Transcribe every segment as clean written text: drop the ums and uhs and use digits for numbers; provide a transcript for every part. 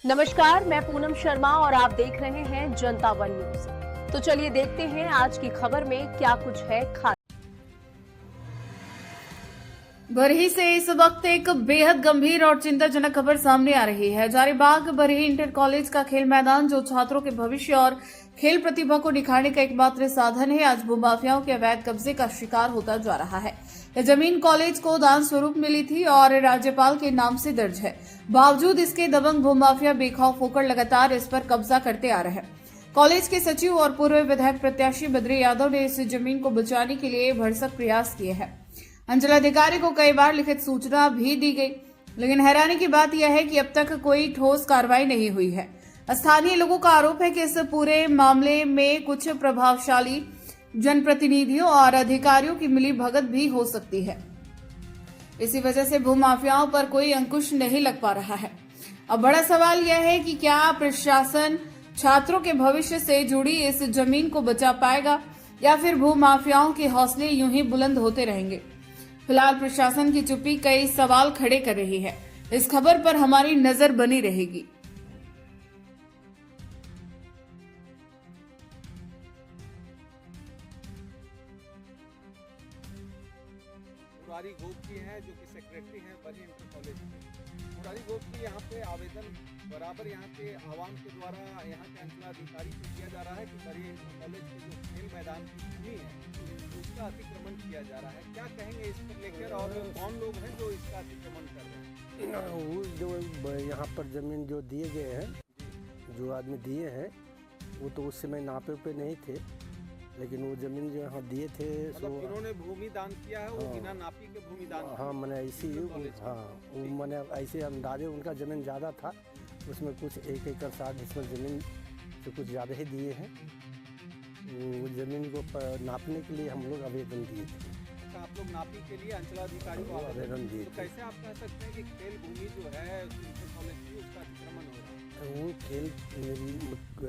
नमस्कार, मैं पूनम शर्मा और आप देख रहे हैं जनता वन न्यूज। तो चलिए देखते हैं आज की खबर में क्या कुछ है खास। बरही से इस वक्त एक बेहद गंभीर और चिंताजनक खबर सामने आ रही है। हजारीबाग बरही इंटर कॉलेज का खेल मैदान, जो छात्रों के भविष्य और खेल प्रतिभा को निखारने का एकमात्र साधन है, आज भूमाफियाओं के अवैध कब्जे का शिकार होता जा रहा है। यह जमीन कॉलेज को दान स्वरूप मिली थी और राज्यपाल के नाम से दर्ज है। बावजूद इसके दबंग भूमाफिया बेखौफ होकर लगातार इस पर कब्जा करते आ रहे हैं। कॉलेज के सचिव और पूर्व विधायक प्रत्याशी बद्री यादव ने इस जमीन को बचाने के लिए भरसक प्रयास किए हैं। अंचलाधिकारी को कई बार लिखित सूचना भी दी गई, लेकिन हैरानी की बात यह है कि अब तक कोई ठोस कार्रवाई नहीं हुई है। स्थानीय लोगों का आरोप है कि इस पूरे मामले में कुछ प्रभावशाली जनप्रतिनिधियों और अधिकारियों की मिलीभगत भी हो सकती है। इसी वजह से भूमाफियाओं पर कोई अंकुश नहीं लग पा रहा है। अब बड़ा सवाल यह है कि क्या प्रशासन छात्रों के भविष्य से जुड़ी इस जमीन को बचा पाएगा या फिर भूमाफियाओं के हौसले यूं ही बुलंद होते रहेंगे। फिलहाल प्रशासन की चुप्पी कई सवाल खड़े कर रही है। इस खबर पर हमारी नजर बनी रहेगी। मुरारी गोपी हैं जो कि सेक्रेटरी हैं बरही इंटर कॉलेज के। मुरारी गोपी यहाँ पे आवेदन बराबर यहाँ के आवाम के द्वारा यहाँ के अंचलाधिकारी से किया जा रहा है कि बरही इंटर कॉलेज के जो खेल मैदान की भूमि है उसका अतिक्रमण किया जा रहा है। क्या कहेंगे इस पर लेकर और कौन लोग हैं जो इसका अतिक्रमण कर रहे हैं? वो जो यहाँ पर ज़मीन जो दिए गए हैं, जो आदमी दिए हैं, वो तो उस समय नापे पे नहीं थे, लेकिन वो ज़मीन जो यहाँ दिए थे मतलब जिन्होंने भूमि दान किया है वो बिना नापी के भूमि दान। हाँ, मैंने ऐसी वो मैंने ऐसे अंदाजे उनका ज़मीन ज़्यादा था, उसमें कुछ 1 एकड़ 60 डिसमिल ज़मीन से कुछ ज़्यादा ही दिए हैं। वो ज़मीन को नापने के लिए हम लोग आवेदन दिए थे। आप लोग नापी के लिए अंचलाधिकारी को आवेदन दिए, तो कैसे आप कह सकते हैं कि खेल भूमि जो है इंटर कॉलेज की उसका अतिक्रमण हो रहा है? वो खेल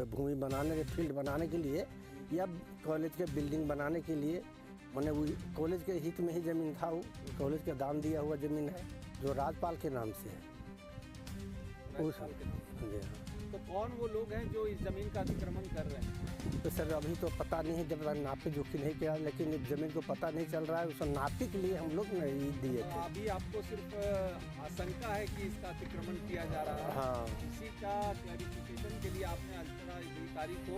भूमि बनाने के फील्ड बनाने के लिए या कॉलेज के बिल्डिंग बनाने के लिए, मैंने वो कॉलेज के हित में ही ज़मीन था। वो कॉलेज का दान दिया हुआ ज़मीन है जो राज्यपाल के नाम से है। तो कौन वो लोग हैं जो इस जमीन का अतिक्रमण कर रहे हैं? तो सर अभी तो पता नहीं है, जब नापे जोखिम नहीं किया, लेकिन इस जमीन को पता नहीं चल रहा है। उसको नापे के लिए हम लोग नहीं दिए थे। अभी आपको सिर्फ आशंका है कि इसका अतिक्रमण किया जा रहा है। हाँ, इसी का क्लैरिफिकेशन के लिए आपने अंचलाधिकारी को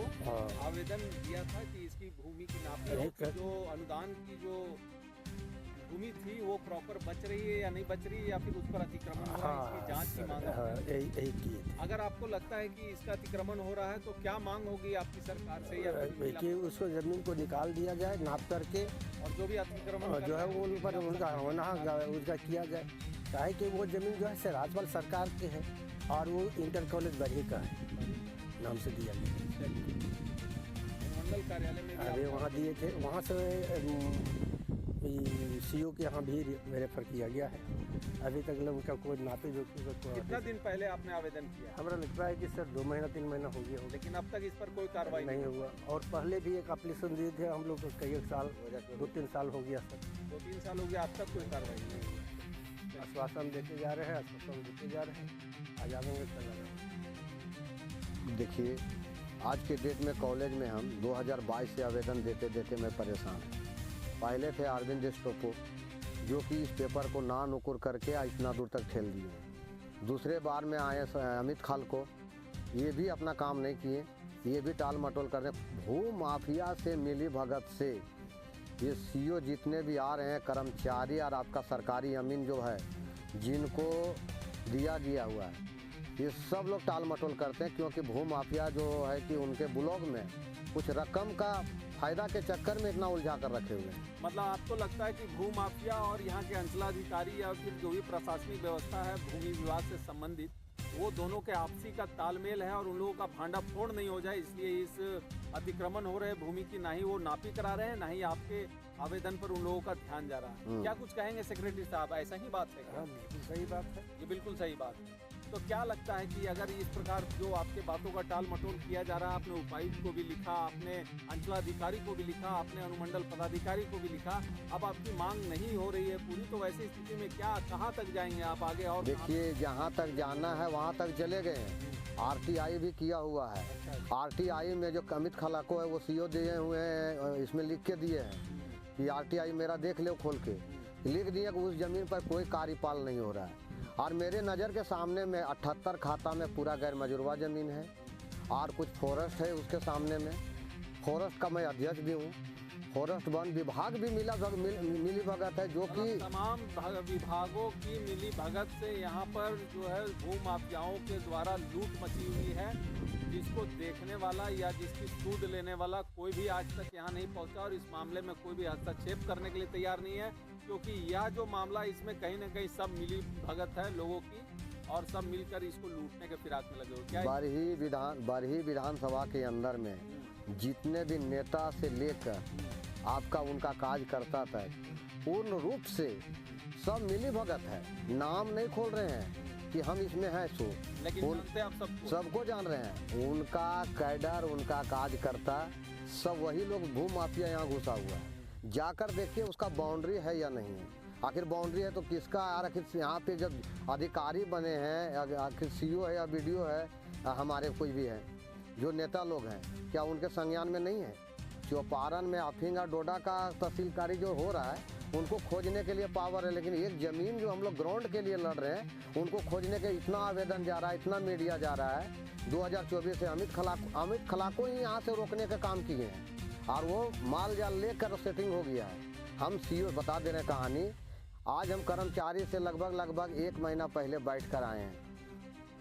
आवेदन दिया था कि इसकी भूमि की नापी, जो अनुदान की जो भूमि थी वो प्रॉपर बच रही है या नहीं बच रही है, या फिर उस पर अतिक्रमण हो रहा है, इसकी जांच की मांग है। यही किए थे। अगर आपको लगता है कि इसका अतिक्रमण हो रहा है तो क्या मांग होगी आपकी सरकार से? या कि उसको ज़मीन को निकाल दिया जाए नाप करके, और जो भी अतिक्रमण जो है वो उन पर उनका होना उसका किया जाए। चाहे कि वो ज़मीन जो है राज्यपाल सरकार के है और वो इंटर कॉलेज बरही का है, नाम से दिया गया। मंडल कार्यालय में अरे वहाँ दिए थे, वहाँ से सीओ के यहाँ भी रेफर किया गया है। अभी तक लोग उनका कोई नापे जो कितना दिन पहले आपने आवेदन किया? हमारा लगता है कि सर 2 महीना 3 महीना हो गया होगा, लेकिन अब तक इस पर कोई कार्रवाई नहीं हुआ। और पहले भी एक एप्लीकेशन दिए थे हम लोग को, कई एक साल 2-3 साल हो गया सर। 2-3 साल हो गया, अब तक कोई कार्रवाई नहीं हुई। आश्वासन देते जा रहे हैं, आश्वासन देते जा रहे हैं, आ जाएंगे चला। देखिए, आज के डेट में कॉलेज में हम 2022 से आवेदन देते देते मैं परेशान हूँ। पहले थे अरविंद स्टोपो, जो कि इस पेपर को ना नुकुर करके इतना दूर तक ठेल दिए। दूसरे बार में आए अमित खालको, ये भी अपना काम नहीं किए, ये भी टाल मटोल कर रहे हैं। भू माफिया से मिली भगत से ये सीओ जितने भी आ रहे हैं, कर्मचारी और आपका सरकारी अमीन जो है, जिनको दिया गया हुआ है, ये सब लोग टाल मटोल करते हैं। क्योंकि भू माफिया जो है कि उनके ब्लॉग में कुछ रकम का फायदा के चक्कर में इतना उलझा कर रखे हुए हैं। मतलब आपको लगता है कि भू माफिया और यहाँ के अंचलाधिकारी या फिर जो भी प्रशासनिक व्यवस्था है भूमि विभाग से संबंधित, वो दोनों के आपसी का तालमेल है और उन लोगों का भांडाफोड़ नहीं हो जाए, इसलिए इस अतिक्रमण हो रहे भूमि की ना ही वो नापी करा रहे हैं, ना ही आपके आवेदन पर उन लोगों का ध्यान जा रहा है। क्या कुछ कहेंगे सेक्रेटरी साहब, ऐसा ही बात है? हाँ, बिल्कुल सही बात है। ये बिल्कुल सही बात है। तो क्या लगता है कि अगर इस प्रकार जो आपके बातों का टाल मटोल किया जा रहा है, आपने उपायुक्त को भी लिखा, आपने अंचलाधिकारी को भी लिखा, आपने अनुमंडल पदाधिकारी को भी लिखा, अब आपकी मांग नहीं हो रही है पूरी, तो वैसी स्थिति में क्या कहाँ तक जाएंगे आप आगे? और देखिए, जहाँ तक जाना है वहाँ तक चले गए हैं। आरटीआई भी किया हुआ है। आरटीआई में जो अमित खलाको है वो सीओ दिए हुए हैं, इसमें लिख के दिए हैं कि आरटीआई मेरा देख लो खोल के, लिख दिए कि उस ज़मीन पर कोई कार्यपाल नहीं हो रहा है। और मेरे नज़र के सामने में 78 खाता में पूरा गैर मजरूवा ज़मीन है और कुछ फॉरेस्ट है उसके सामने में। फॉरेस्ट का मैं अध्यक्ष भी हूँ। फॉरेस्ट वन विभाग भी मिली भगत है, जो कि तमाम विभागों की मिली भगत से यहाँ पर जो है भू माफियाओं के द्वारा लूट मची हुई है, जिसको देखने वाला या जिसकी सूद लेने वाला कोई भी आज तक यहाँ नहीं पहुँचा और इस मामले में कोई भी हस्तक्षेप करने के लिए तैयार नहीं है, क्योंकि यह जो मामला इसमें कहीं न कहीं सब मिली भगत है लोगों की और सब मिलकर इसको लूटने के फिराक में लगे हो। क्या बरही विधानसभा के अंदर में जितने भी नेता से लेकर आपका उनका कार्यकर्ता तक पूर्ण रूप से सब मिली भगत है। नाम नहीं खोल रहे हैं कि हम इसमें हैं, सो लेकिन आप सबको जान रहे हैं। उनका कैडर, उनका कार्यकर्ता सब वही लोग भू माफिया यहाँ घुसा हुआ है। जाकर देखिए उसका बाउंड्री है या नहीं है। आखिर बाउंड्री है तो किसका? आखिर यहाँ पे जब अधिकारी बने हैं, आखिर सीओ है या बीडीओ है, हमारे कोई भी है जो नेता लोग हैं, क्या उनके संज्ञान में नहीं है? चौपारण में अफींगा डोडा का तहसीलकारी जो हो रहा है, उनको खोजने के लिए पावर है, लेकिन एक ज़मीन जो हम लोग ग्राउंड के लिए लड़ रहे हैं उनको खोजने के इतना आवेदन जा रहा है, इतना मीडिया जा रहा है। 2024 से अमित खलाको ही यहाँ से रोकने का काम किए हैं और वो माल जाल लेकर सेटिंग हो गया है। हम सीओ बता दे रहे हैं कहानी। आज हम कर्मचारी से लगभग 1 महीना पहले बैठ कर आए हैं।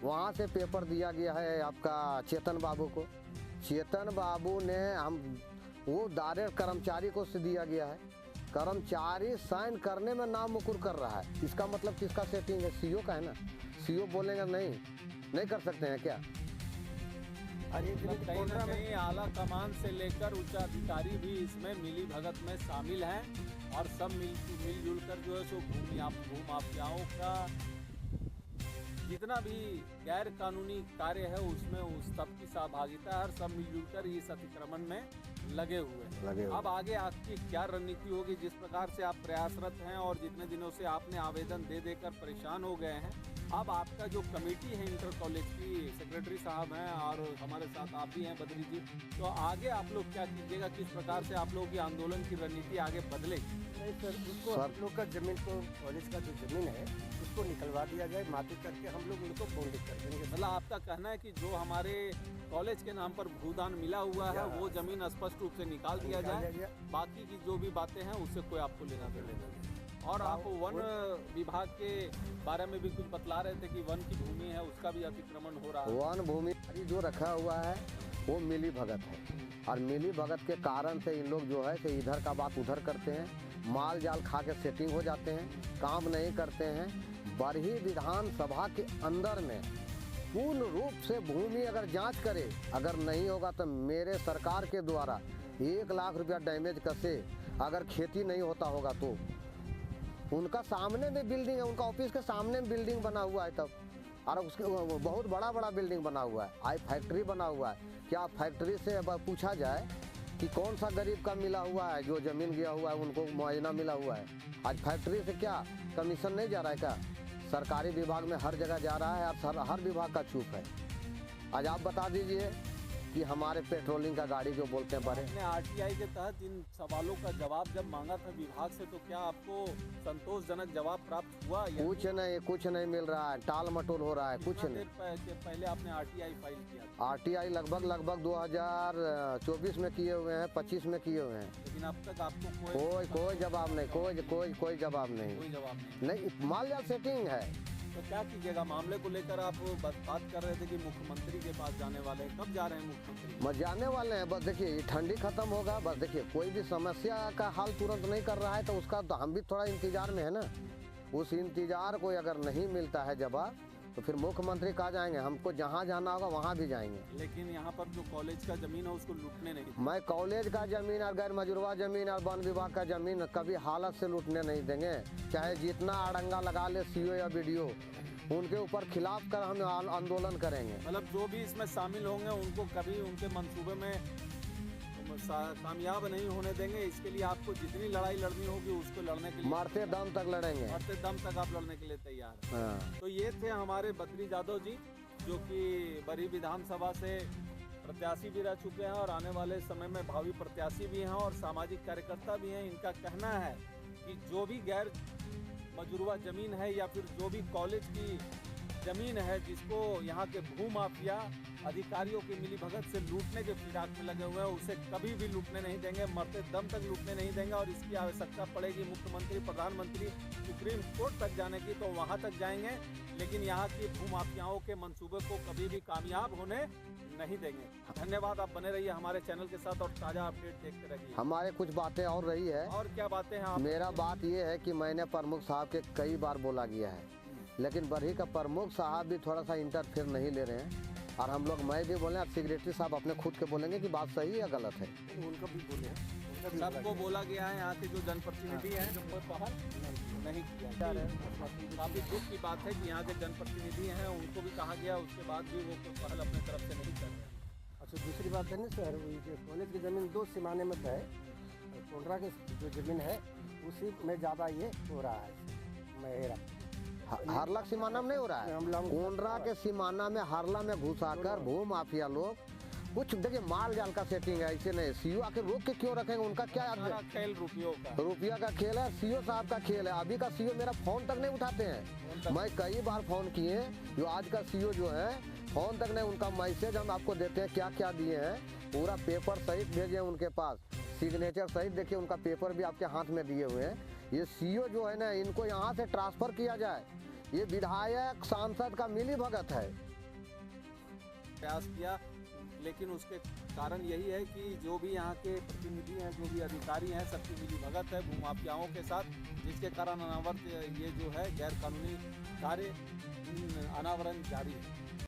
वहाँ से पेपर दिया गया है आपका चेतन बाबू को। चेतन बाबू ने वो डायरेक्ट कर्मचारी को से दिया गया है। कर्मचारी साइन करने में नाम मुकुर कर रहा है। इसका मतलब किसका सेटिंग है? सीओ का है ना। सीओ बोलेंगे नहीं कर सकते हैं क्या? कहीं ना कहीं आला कमान से लेकर उच्च अधिकारी भी इसमें मिली भगत में शामिल हैं और सब मिलजुल कर जो है सो भू माफियाओं का जितना भी गैर कानूनी कार्य है उसमें उस सब की सहभागिता है और सब मिलजुल कर इस अतिक्रमण में लगे हुए हैं। अब आगे आपकी क्या रणनीति होगी? जिस प्रकार से आप प्रयासरत हैं और जितने दिनों से आपने आवेदन दे देकर परेशान हो गए हैं, अब आपका जो कमेटी है इंटर कॉलेज की, सेक्रेटरी साहब हैं और हमारे साथ आप भी हैं बद्री जी, तो आगे आप लोग क्या कीजिएगा? किस प्रकार से आप लोगों की आंदोलन की रणनीति आगे बदलेगी? नहीं सर, उसको हम लोग का जमीन को, कॉलेज का जो जमीन है उसको निकलवा दिया जाए, माफी करके हम लोग उनको बॉन्डिंग कर देंगे। मतलब आपका कहना है कि जो हमारे कॉलेज के नाम पर भूदान मिला हुआ है वो जमीन स्पष्ट रूप से निकाल दिया जाए, बाकी की जो भी बातें हैं उससे कोई आपको लेना देना। और आप वन विभाग के बारे में भी कुछ बतला रहे थे कि वन की भूमि है उसका भी अतिक्रमण हो रहा है। वन भूमि जो रखा हुआ है वो मिली भगत है और मिली भगत के कारण से इन लोग जो है कि इधर का बात उधर करते हैं, माल जाल खा के सेटिंग हो जाते हैं, काम नहीं करते हैं। बरही विधानसभा के अंदर में पूर्ण रूप से भूमि अगर जांच करे, अगर नहीं होगा तो मेरे सरकार के द्वारा 1 लाख रुपया डैमेज कसे, अगर खेती नहीं होता होगा तो। उनका सामने में बिल्डिंग है, उनका ऑफिस के सामने में बिल्डिंग बना हुआ है तब, और उसके बहुत बड़ा बिल्डिंग बना हुआ है। आई फैक्ट्री बना हुआ है। क्या फैक्ट्री से पूछा जाए कि कौन सा गरीब का मिला हुआ है, जो ज़मीन गया हुआ है उनको मुआवजा मिला हुआ है? आज फैक्ट्री से क्या कमीशन नहीं जा रहा है क्या? सरकारी विभाग में हर जगह जा रहा है और हर विभाग का चूप है। आज आप बता दीजिए कि हमारे पेट्रोलिंग का गाड़ी जो बोलते हैं बड़े। आपने आरटीआई के तहत इन सवालों का जवाब जब मांगा था विभाग से, तो क्या आपको संतोषजनक जवाब प्राप्त हुआ? कुछ नहीं मिल रहा है, टाल मटोल हो रहा है, कुछ नहीं। पहले आपने आरटीआई फाइल किया था? आरटीआई लगभग 2024 में किए हुए हैं, 25 में किए हुए हैं, लेकिन अब तक आपको कोई जवाब नहीं, कोई जवाब नहीं। माल जाल सेटिंग है। तो क्या कीजिएगा? मामले को लेकर आप बात कर रहे थे कि मुख्यमंत्री के पास जाने वाले हैं, कब जा रहे हैं मुख्यमंत्री? बस जाने वाले हैं। बस देखिए ठंडी खत्म होगा, बस देखिए कोई भी समस्या का हल तुरंत नहीं कर रहा है तो उसका तो हम भी थोड़ा इंतजार में है ना। उस इंतजार को अगर नहीं मिलता है जवाब तो फिर मुख्यमंत्री कहाँ जाएंगे? हमको जहाँ जाना होगा वहाँ भी जाएंगे। लेकिन यहाँ पर जो कॉलेज का जमीन है उसको लूटने नहीं। मैं कॉलेज का जमीन और गैर मजरूवा जमीन और वन विभाग का जमीन कभी हालत से लूटने नहीं देंगे, चाहे जितना अड़ंगा लगा ले सीओ या बीडीओ। उनके ऊपर खिलाफ कर हम आंदोलन करेंगे। मतलब जो भी इसमें शामिल होंगे उनको कभी उनके मंसूबे में कामयाब नहीं होने देंगे। इसके लिए आपको जितनी लड़ाई लड़नी होगी उसको लड़ने के लिए मरते दम तक लड़ेंगे। मरते दम तक आप लड़ने के लिए तैयार हैं। हाँ। तो ये थे हमारे बद्री जादव जी, जो कि बरी विधानसभा से प्रत्याशी भी रह चुके हैं और आने वाले समय में भावी प्रत्याशी भी हैं और सामाजिक कार्यकर्ता भी हैं। इनका कहना है कि जो भी गैर मजरूवा जमीन है या फिर जो भी कॉलेज की जमीन है जिसको यहाँ के भूमाफिया अधिकारियों की मिलीभगत से लूटने के फिराक में लगे हुए हैं, उसे कभी भी लूटने नहीं देंगे, मरते दम तक लूटने नहीं देंगे। और इसकी आवश्यकता पड़ेगी मुख्यमंत्री, प्रधानमंत्री, सुप्रीम कोर्ट तक जाने की तो वहाँ तक जाएंगे, लेकिन यहाँ की भूमाफियाओं के मंसूबे को कभी भी कामयाब होने नहीं देंगे। धन्यवाद, आप बने रहिए हमारे चैनल के साथ और ताज़ा अपडेट देखते रहिए। हमारे कुछ बातें और रही है। और क्या बातें हैं आप? मेरा बात ये है कि मैंने प्रमुख साहब के कई बार बोला गया है, लेकिन बरही का प्रमुख साहब भी थोड़ा सा इंटरफेयर नहीं ले रहे हैं। और हम लोग, मैं भी बोले, अब सेक्रेटरी साहब अपने खुद के बोलेंगे कि बात सही या गलत है। उनका भी बोले हैं, सबको बोला गया है, यहाँ के जो जनप्रतिनिधि हैं जो कोई पहल नहीं किया। काफ़ी दुख की बात है कि यहाँ के जनप्रतिनिधि हैं उनको भी कहा गया, उसके बाद भी वो कोई पहल अपने तरफ से नहीं कर रहे हैं। अच्छा, दूसरी बात है ना सर, ये कॉलेज की ज़मीन 2 सिमाने में है। कोंडरा की जो ज़मीन है उसी में ज़्यादा ये हो रहा है। मेरा हारला सीमाना में नहीं हो रहा है, कोंडरा के सीमाना में हारला में घुसाकर भू माफिया लोग कुछ, देखिए माल जाल का सेटिंग है, ऐसे नहीं। सीओ आके रोक के क्यों रखेंगे? उनका क्या सारा खेल रुपया का खेल है, सीओ साहब का खेल है। अभी का सीओ मेरा फोन तक नहीं उठाते हैं। मैं कई बार फोन किए, जो आज का सीओ जो है फोन तक नहीं, उनका मैसेज हम आपको देते हैं क्या क्या दिए हैं, पूरा पेपर सहित भेजे उनके पास, सिग्नेचर सहित। देखिए उनका पेपर भी आपके हाथ में दिए हुए हैं। ये सीओ जो है ना, इनको यहाँ से ट्रांसफर किया जाए। ये विधायक सांसद का मिली भगत है। प्रयास किया, लेकिन उसके कारण यही है कि जो भी यहाँ के प्रतिनिधि हैं, जो भी अधिकारी हैं, सबकी मिली भगत है भूमाफियाओं के साथ, जिसके कारण अनावरत ये जो है गैर कानूनी कार्य अनावरण जारी है।